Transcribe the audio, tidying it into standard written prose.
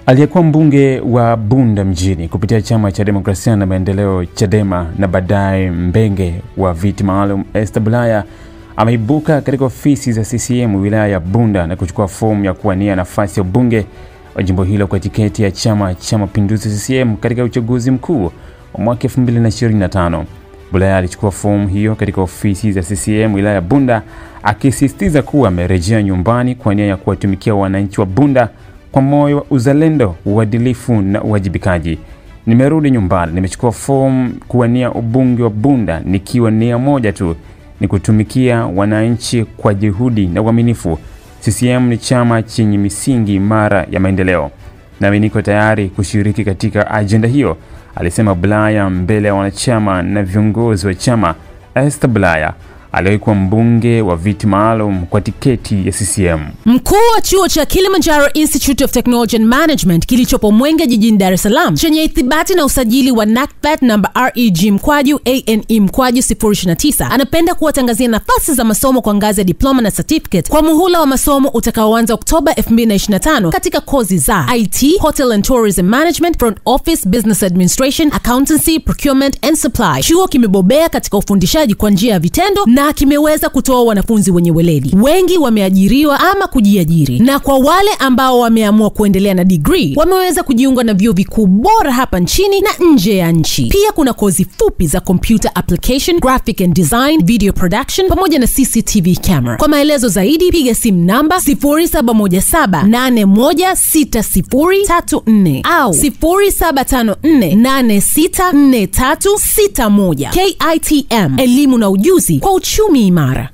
Aliyekuwa mbunge wa Bunda mjini kupitia chama cha Demokrasia na Maendeleo Chadema na baadaye mbunge wa viti maalum Esther Bulaya ameibuka katika ofisi za CCM wilaya ya Bunda na kuchukua fomu ya kuwania nafasi ya ubunge wa jimbo hilo kwa tiketi ya chama cha Mapinduzi CCM katika uchaguzi mkuu wa mwaka 2025. Bulaya alichukua fomu hiyo katika ofisi za CCM wilaya ya Bunda akisisitiza kuwa amerejea nyumbani kwa nia ya kuwatumikia wananchi wa Bunda kwa moyo wa uzalendo, uadilifu na uwajibikaji. Nimerudi nyumbani, nimechukua fomu kuwania ubunge wa Bunda nikiwa nia moja tu, ni kutumikia wananchi kwa juhudi na uaminifu. CCM ni chama chenye misingi imara ya maendeleo, nami niko tayari kushiriki katika ajenda hiyo, alisema Bulaya mbele ya wanachama na viongozi wa chama. Esther Bulaya aliyekuwa mbunge wa viti maalum kwa tiketi ya CCM. Mkuu wa chuo cha Kilimanjaro Institute of Technology and Management kilichopo Mwenge jijini Dar es Salaam chenye ithibati na usajili wa NACTVET namba REG/ANE/029 anapenda kuwatangazia nafasi za masomo kwa ngazi ya diploma na certificate kwa muhula wa masomo utakaoanza Oktoba 2025 katika kozi za IT, Hotel and Tourism Management, Front Office, Business Administration, Accountancy, Procurement and Supply. Chuo kimebobea katika ufundishaji kwa njia ya vitendo na kimeweza kutoa wanafunzi wenye weledi. Wengi wameajiriwa ama kujiajiri, na kwa wale ambao wameamua kuendelea na degree wameweza kujiunga na vyuo vikuu bora hapa nchini na nje ya nchi. Pia kuna kozi fupi za computer application, graphic and design, video production pamoja na CCTV camera. Kwa maelezo zaidi piga simu namba 0717816034 au 0754864361. KITM, elimu na ujuzi kwa uchumi imara.